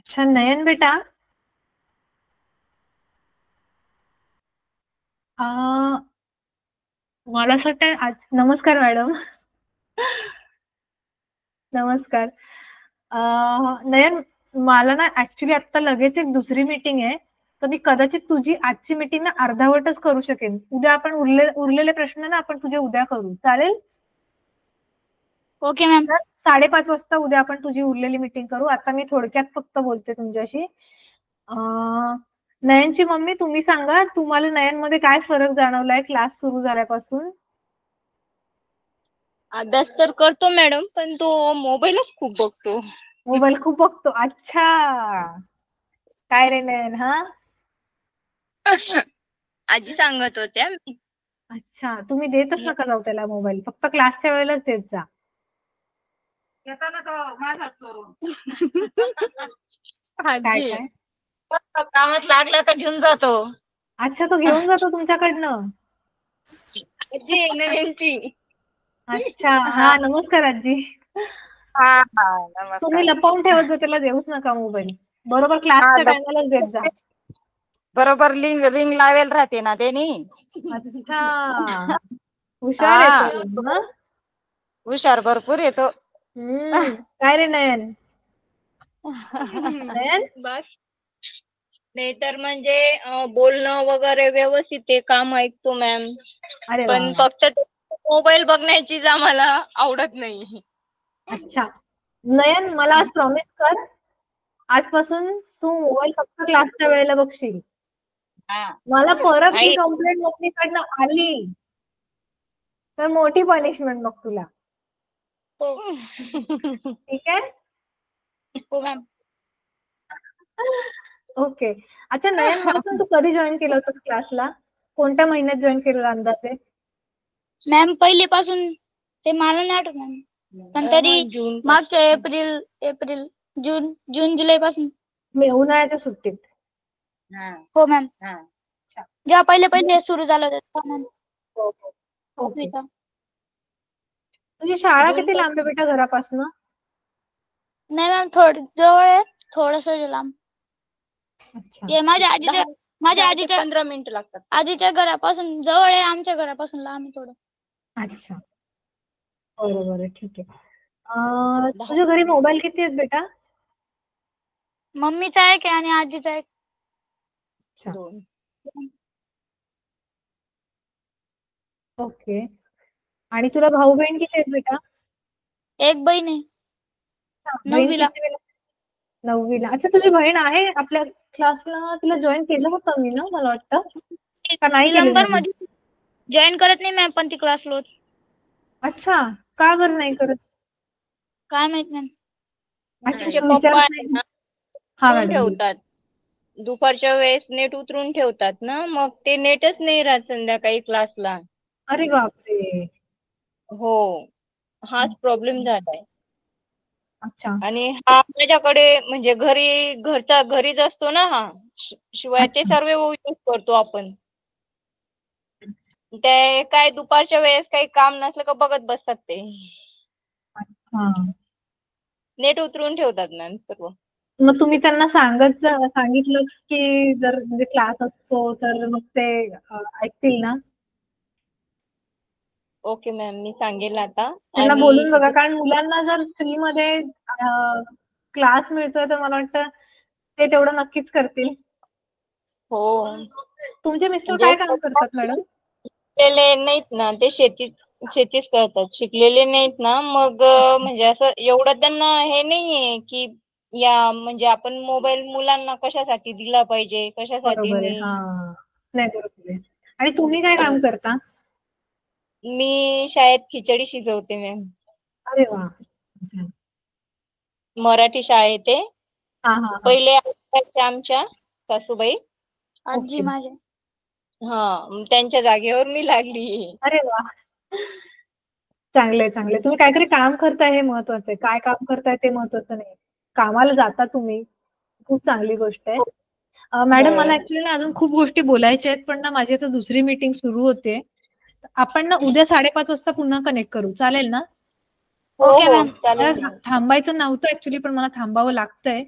अच्छा नयन बेटा, मला असं वाटतं नमस्कार मॅडम. नमस्कार. नयन, मला ना ऍक्च्युली आता लगेच एक दुसरी मीटिंग आहे, तर मी कदाचित तुझी आजची मीटिंग ना अर्धावटच करू शकेन. उद्या आपण उरलेले प्रश्न ना आपण तुझे उद्या करू, चालेल? Okay ma'am. 5:30 वाजता उद्या आपण तुझी उरलेली मीटिंग करू. आता मी थोडक्यात फक्त बोलते तुमच्याशी. नयनची मम्मी, तुम्ही सांगा, तुम्हाला नयन मध्ये काय फरक जाणवलाय क्लास सुरू झाल्यापासून? अभ्यास तर करतो मॅडम, पण तो मोबाईलच खूप बघतो. मोबाईल खूप बघतो. अच्छा, काय रे नयन? हा, आजी सांगत होत्या. अच्छा, तुम्ही देतच नका जाऊ त्याला मोबाईल, फक्त क्लासच्या वेळेलाच देत जा. येताना तो माझा चोरून. काय आजी काय? कामात लागला का घेऊन जातो. अच्छा, तो घेऊन जातो तुमच्याकडनं? आजी नयनची. अच्छा, हा, नमस्कार आजी. हा हा, तुम्ही नमस्कार. लपवून ठेवत जा, त्याला देऊच नका मोबाईल. बरोबर क्लासच्या टायमालाच देत जा. बरोबर रिंग लावेल राहते ना त्यांनी. अच्छा, हुशार आहे हा, तो ना. हुशार भरपूर येतो. काय रे नयन? नयन, बस नाही तर म्हणजे बोलणं वगैरे व्यवस्थित ते काम ऐकतो मॅम, अरे वा. पण फक्त मोबाईल बघण्याचीच आम्हाला आवडत नाही. अच्छा नयन, मला आज प्रॉमिस कर, आजपासून तू मोबाईल फक्त क्लासच्या वेळेला बघशील. मला परत ही कंप्लेंट मम्मीकडनं आली तर मोठी पनिशमेंट मग तुला. ठीक आहे? हो मॅम. ओके. अच्छा नयन, मला सांग, तू कधी जॉईन केलं होतंस क्लासला? कोणत्या महिन्यात जॉईन केलं अंदाजे? मॅम पहिलेपासून ते मला नाही आठवत मॅम, पण तरी मागच्या एप्रिल जून जुलै पासून. मी उन्हाळ्याच्या सुट्टीत. हो मॅम, जेव्हा पहिले सुरू झालं होतं मॅम. ओके. तुझी शाळा किती लांब आहे बेटा घरापासून? नाही मॅम, जवळ आहे, थोडस लांब. अच्छा, माझ्या आजीच्या 15 मिनिटं लागतात. आजीच्या घरापासून जवळ आहे, आमच्या घरापासून लांब आहे थोडं. अच्छा, बरोबर आहे, ठीक आहे. तुझ्या घरी मोबाईल किती आहेत बेटा? मम्मीचा एक आहे आणि आजीचा एक. अच्छा, ओके. आणि तुला भाऊ बहीण किती आहेत बेटा? एक बहीण आहे, बहीण 9वीला. कितवीला? 9वीला. अच्छा, तुझी बहीण आहे आपल्या क्लासला? तिला जॉईन केलं होतं मी ना, मला वाटतं, का नाही केलं? नंबर मध्ये जॉईन करत नाही मॅम, पण ती क्लासला होती. अच्छा, का बरं नाही करत? काय माहित मॅम. अच्छा, पप्पा ठेवतात दुपारच्या वेळेस, नेट उतरून ठेवतात ना, मग ते नेटच नाही राहत संध्याकाळी क्लासला. अरे बापरे. हो, हाच प्रॉब्लेम झालाय. अच्छा, आणि हा माझ्याकडे म्हणजे घरीच असतो ना हा, शिवाय ते अच्छा, सर्व यूज करतो आपण. ते काय दुपारच्या वेळेस काही काम नसलं का बघत बसतात ते. हा. नेट उतरून ठेवतात मॅम सर्व. मग तुम्ही त्यांना सांगितलं की जर म्हणजे क्लास असतो तर मग ते ऐकतील ना? ओके मॅम, मी सांगेल आता. त्यांना बोलून बघा, कारण मुलांना जर फ्री मध्ये क्लास मिळतोय तर मला वाटतं ते तेवढं नक्कीच करतील. हो, तुमचे मिस्टर म्हणजे काय काम करतात मॅडम? शिकलेले नाहीत ना, ते शेतीच करतात. शिकलेले नाहीत ना, मग म्हणजे असं एवढं त्यांना हे नाहीये की या म्हणजे आपण मोबाईल मुलांना कशासाठी दिला पाहिजे, कशासाठी बरोबर आहे. नाही. हा, नाही, बरोबर आहे. आणि तुम्ही काय काम करता? मी शाळेत खिचडी शिजवते मॅम. अरे वा. मराठी शाळेत आहे. हा हा. पहिले आमच्या सासूबाई, आजी माझ्या, हा, त्यांच्या जागेवर मी लागली. अरे वा, चांगलंय चांगलंय. तुम्ही काहीतरी काम करताय हे महत्वाचं आहे. काय काम करताय ते महत्वाचं नाही. कामाला जाता तुम्ही, खूप चांगली गोष्ट आहे. मॅडम, मला ऍक्च्युली अजून खूप गोष्टी बोलायच्या आहेत, पण ना माझी आता दुसरी मीटिंग सुरू होते. आपण ना उद्या 5:30 वाजता पुन्हा कनेक्ट करू, चालेल ना? ओके मॅम, चालेल. थांबायचं नव्हतं ऍक्च्युली, पण मला थांबावं लागतंय.